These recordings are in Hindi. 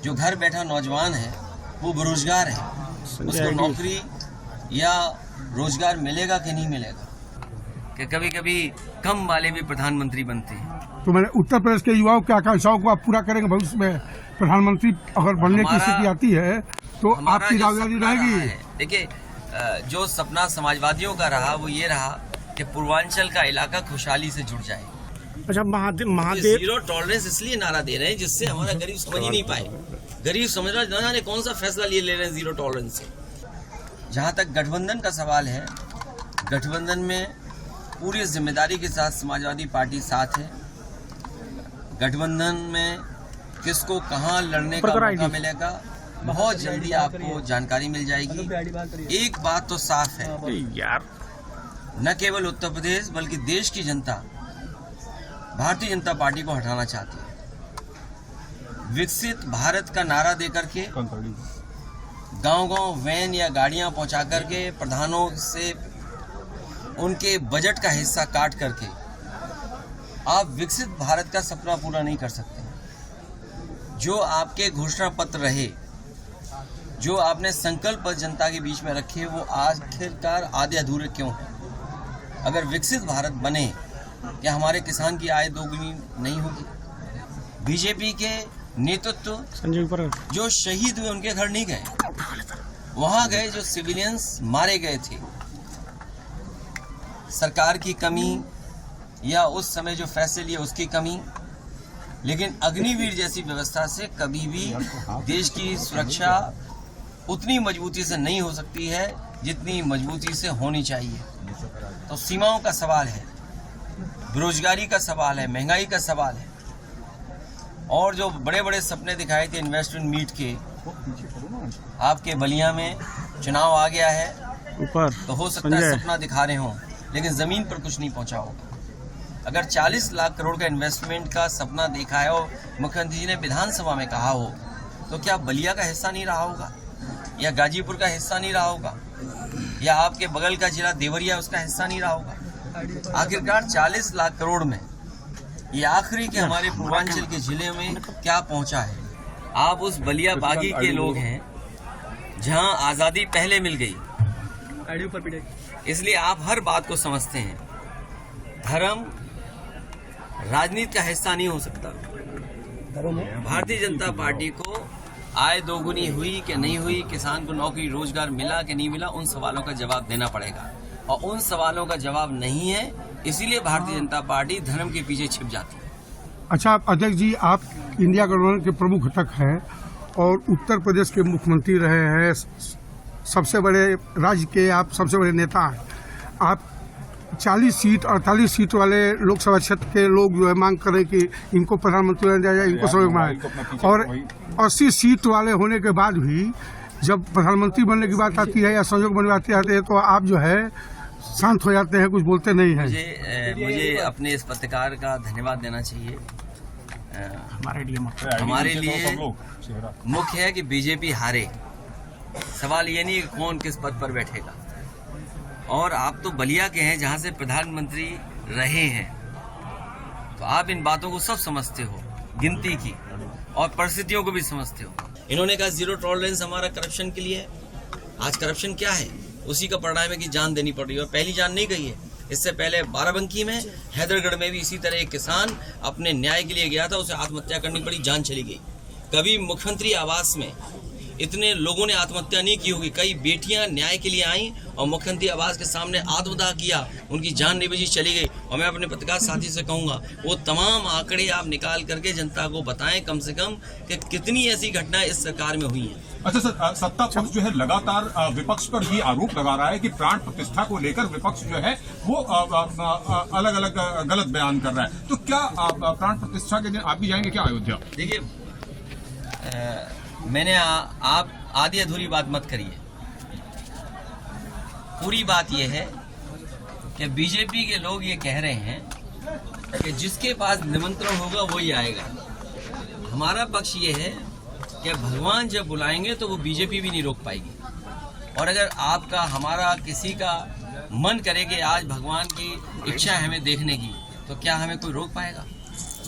जो घर बैठा नौजवान है वो बेरोजगार है, उसको नौकरी या रोजगार मिलेगा कि नहीं मिलेगा? कि कभी कभी कम वाले भी प्रधानमंत्री बनते हैं। तो मैंने उत्तर प्रदेश के युवाओं की आकांक्षाओं को आप पूरा करेंगे भविष्य में? प्रधानमंत्री अगर बनने की स्थिति आती है तो आपकी दावेदारी रहेगी? देखिए, जो सपना समाजवादियों का रहा वो ये रहा कि पूर्वांचल का इलाका खुशहाली से जुड़ जाए। अच्छा, महादेव जीरो टॉलरेंस इसलिए नारा दे रहे हैं जिससे हमारा गरीब समझ ही नहीं पाए। गरीब समझ रहा न जाने कौन सा फैसला ले रहे हैं जीरो टॉलरेंस से। जहाँ तक गठबंधन का सवाल है, गठबंधन में पूरी जिम्मेदारी के साथ समाजवादी पार्टी साथ है। गठबंधन में किसको कहाँ लड़ने का मौका मिलेगा बहुत जल्दी आपको जानकारी मिल जाएगी। एक बात तो साफ है यार, न केवल उत्तर प्रदेश बल्कि देश की जनता भारतीय जनता पार्टी को हटाना चाहती है। विकसित भारत का नारा देकर के गांव-गांव वैन या गाड़ियां पहुंचा करके प्रधानों से उनके बजट का हिस्सा काट करके आप विकसित भारत का सपना पूरा नहीं कर सकते। जो आपके घोषणा पत्र रहे, जो आपने संकल्प जनता के बीच में रखे, वो आखिरकार आधे अधूरे क्यों हैं? अगर विकसित भारत बने, क्या हमारे किसान की आय दोगुनी नहीं होगी? बीजेपी के नेतृत्व जो शहीद हुए उनके घर नहीं गए, वहां गए जो सिविलियंस मारे गए थे। सरकार की कमी या उस समय जो फैसले लिए उसकी कमी, लेकिन अग्निवीर जैसी व्यवस्था से कभी भी देश की सुरक्षा उतनी मजबूती से नहीं हो सकती है जितनी मजबूती से होनी चाहिए। तो सीमाओं का सवाल है, बेरोजगारी का सवाल है, महंगाई का सवाल है, और जो बड़े बड़े सपने दिखाए थे इन्वेस्टमेंट मीट के, आपके बलिया में चुनाव आ गया है ऊपर, तो हो सकता है सपना दिखा रहे हों लेकिन जमीन पर कुछ नहीं पहुंचा होगा। अगर 40 लाख करोड़ का इन्वेस्टमेंट का सपना देखा है और मुख्यमंत्री जी ने विधानसभा में कहा हो, तो क्या बलिया का हिस्सा नहीं रहा होगा, या गाजीपुर का हिस्सा नहीं रहा होगा, या आपके बगल का जिला देवरिया उसका हिस्सा नहीं रहा होगा? आखिरकार 40 लाख करोड़ में ये आखिरी के हमारे पूर्वांचल के जिले में क्या पहुंचा है? आप उस बलिया बागी के लोग हैं जहां आजादी पहले मिल गई, इसलिए आप हर बात को समझते हैं। धर्म राजनीति का हिस्सा नहीं हो सकता। भारतीय जनता पार्टी को आय दोगुनी हुई कि नहीं हुई, किसान को नौकरी रोजगार मिला कि नहीं मिला, उन सवालों का जवाब देना पड़ेगा, और उन सवालों का जवाब नहीं है, इसीलिए भारतीय जनता पार्टी धर्म के पीछे छिप जाती है। अच्छा, अध्यक्ष जी, आप इंडिया गठबंधन के प्रमुख घटक हैं और उत्तर प्रदेश के मुख्यमंत्री रहे हैं, सबसे बड़े राज्य के आप सबसे बड़े नेता हैं। आप 40 सीट 48 सीट वाले लोकसभा क्षेत्र के लोग जो है मांग कर रहे कि इनको प्रधानमंत्री बनाया जाए, इनको सहयोग मांगे, और 80 सीट वाले होने के बाद भी जब प्रधानमंत्री बनने की बात आती है या सहयोग बनने की बात आती है तो आप जो है शांत हो जाते हैं, कुछ बोलते नहीं हैं। मुझे अपने इस पत्रकार का धन्यवाद देना चाहिए। हमारे लिए मुख्य है कि बीजेपी हारे, सवाल ये नहीं कि कौन किस पद पर बैठेगा। और आप तो बलिया के हैं जहां से प्रधानमंत्री रहे हैं, तो आप इन बातों को सब समझते हो, गिनती की और परिस्थितियों को भी समझते हो। इन्होंने कहा जीरो टॉलरेंस हमारा करप्शन के लिए है। आज करप्शन क्या है? उसी का परिणाम है कि जान देनी पड़ रही है, और पहली जान नहीं गई है। इससे पहले बाराबंकी में, हैदरगढ़ में भी इसी तरह एक किसान अपने न्याय के लिए गया था, उसे आत्महत्या करनी पड़ी, जान चली गई। कभी मुख्यमंत्री आवास में इतने लोगों ने आत्महत्या नहीं की होगी। कई बेटियां न्याय के लिए आई और मुख्यमंत्री आवास के सामने आत्मदाह किया, उनकी जान नहीं बची, चली गई। और मैं अपने पत्रकार साथी से कहूंगा, वो तमाम आंकड़े आप निकाल करके जनता को बताएं कम से कम कि कितनी ऐसी घटनाएं इस सरकार में हुई हैं। अच्छा सर, सत्ता पक्ष जो है लगातार विपक्ष पर भी आरोप लगा रहा है कि प्राण प्रतिष्ठा को लेकर विपक्ष जो है वो अलग अलग गलत बयान कर रहा है। तो क्या प्राण प्रतिष्ठा के दिन आप भी जाएंगे क्या अयोध्या? देखिए, मैंने आप आधी अधूरी बात मत करिए। पूरी बात यह है कि बीजेपी के लोग ये कह रहे हैं कि जिसके पास निमंत्रण होगा वही आएगा। हमारा पक्ष ये है कि भगवान जब बुलाएंगे तो वो बीजेपी भी नहीं रोक पाएगी। और अगर आपका हमारा किसी का मन करे कि आज भगवान की इच्छा है हमें देखने की, तो क्या हमें कोई रोक पाएगा?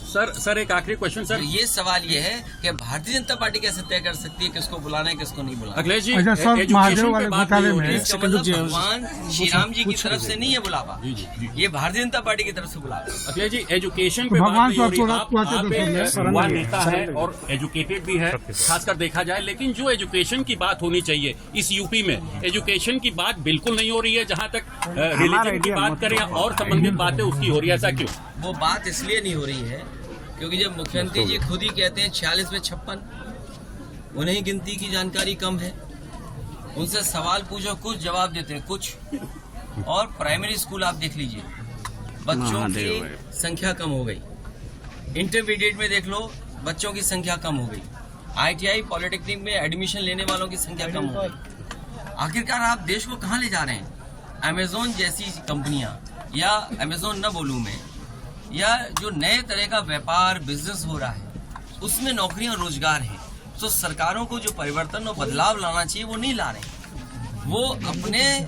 सर एक आखिरी क्वेश्चन तो सर। ये सवाल ये है कि भारतीय जनता पार्टी कैसे तय कर सकती है किसको बुलाना है किसको नहीं बुलाना है? अखिलेश जी, अच्छा, सर, एजुकेशन महादेव पे वाले बात घोटाले नहीं हो में- रही है। इसका मतलब भगवान श्री राम जी की तरफ से नहीं है बुलावा, ये भारतीय जनता पार्टी की तरफ से बुलावा। अखिलेश जी, एजुकेशन पे भगवान बात नहीं हो को रही। थोड़ा- आप थोड़ा सा एक दो- युवा नेता है और एजुकेटेड भी है, खासकर देखा जाए, लेकिन जो एजुकेशन की बात होनी चाहिए इस यूपी में, एजुकेशन की बात बिल्कुल नहीं हो रही है। जहां तक रिलीजन की बात करें या और संबंधित बातें उसकी हो रही है, ऐसा क्यों? वो बात इसलिए नहीं हो रही है क्योंकि जब मुख्यमंत्री जी खुद ही कहते हैं 46 में 56, उन्हें गिनती की जानकारी कम है। उनसे सवाल पूछो कुछ जवाब देते हैं कुछ। और प्राइमरी स्कूल आप देख लीजिए, बच्चों की संख्या कम हो गई। इंटरमीडिएट में देख लो, बच्चों की संख्या कम हो गई। ITI पॉलिटेक्निक में एडमिशन लेने वालों की संख्या कम हो गई। आखिरकार आप देश को कहाँ ले जा रहे हैं? अमेजोन जैसी कंपनियां, या अमेजोन न बोलूं मैं, या जो नए तरह का व्यापार बिजनेस हो रहा है, उसमें नौकरियां रोजगार हैं। तो सरकारों को जो परिवर्तन और बदलाव लाना चाहिए वो नहीं ला रहे। वो अपने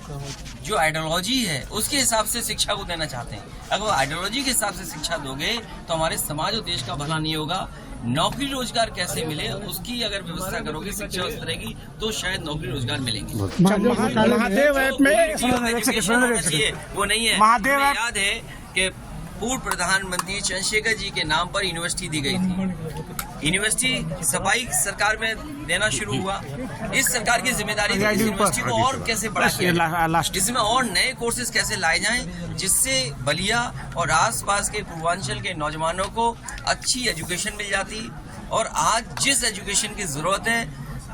जो आइडियोलॉजी है उसके हिसाब से शिक्षा को देना चाहते हैं। अगर वो आइडियोलॉजी के हिसाब से शिक्षा दोगे तो हमारे समाज और देश का भला नहीं होगा। नौकरी रोजगार कैसे मिले उसकी अगर व्यवस्था करोगे शिक्षा उस तरह की, तो शायद नौकरी रोजगार मिलेगी। महादेव ऐप में चाहिए वो नहीं है। महादेव हमें ऐप- याद है कि पूर्व प्रधानमंत्री चंद्रशेखर जी के नाम पर यूनिवर्सिटी दी गई थी। यूनिवर्सिटी सफाई सरकार में देना शुरू हुआ। इस सरकार की जिम्मेदारी थी इस यूनिवर्सिटी को और कैसे बढ़ा किया जाए, जिसमें और नए कोर्सेज कैसे लाए जाएं, जिससे बलिया और आसपास के पूर्वांचल के नौजवानों को अच्छी एजुकेशन मिल जाती। और आज जिस एजुकेशन की जरूरत है,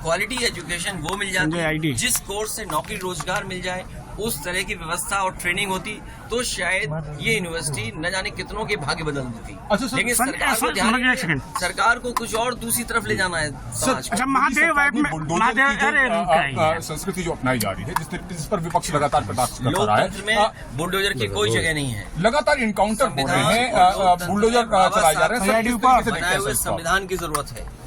क्वालिटी एजुकेशन वो मिल जाती। जिस कोर्स से नौकरी रोजगार मिल जाए, उस तरह की व्यवस्था और ट्रेनिंग होती, तो शायद ये यूनिवर्सिटी न जाने कितनों के भाग्य बदल देती। अच्छा सर, लेकिन सरकार को ध्यान, सरकार को कुछ और दूसरी तरफ ले जाना है समाज को। अच्छा, महादेव ऐप में संस्कृति जो अपनाई जा रही है, जिस पर विपक्ष लगातार कटाक्ष करता रहा लोकतंत्र है, में बुलडोजर की कोई जगह नहीं है। लगातार इनकाउंटर हो रहे हैं, बुलडोजर चलाए जा रहे हैं। सर, किस तरीके से देखते बनाए हैं हुए सर इसको? संविधान की जरूरत है।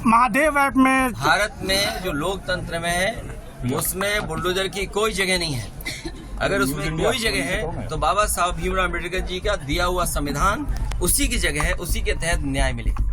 महादेव ऐप में भारत में जो लोकतंत्र में है उसमें बुलडोजर की कोई जगह नहीं है। अगर उसमें कोई जगह है तो बाबा साहब भीमराव अम्बेडकर जी का दिया हुआ संविधान उसी की जगह है, उसी के तहत न्याय मिलेगा।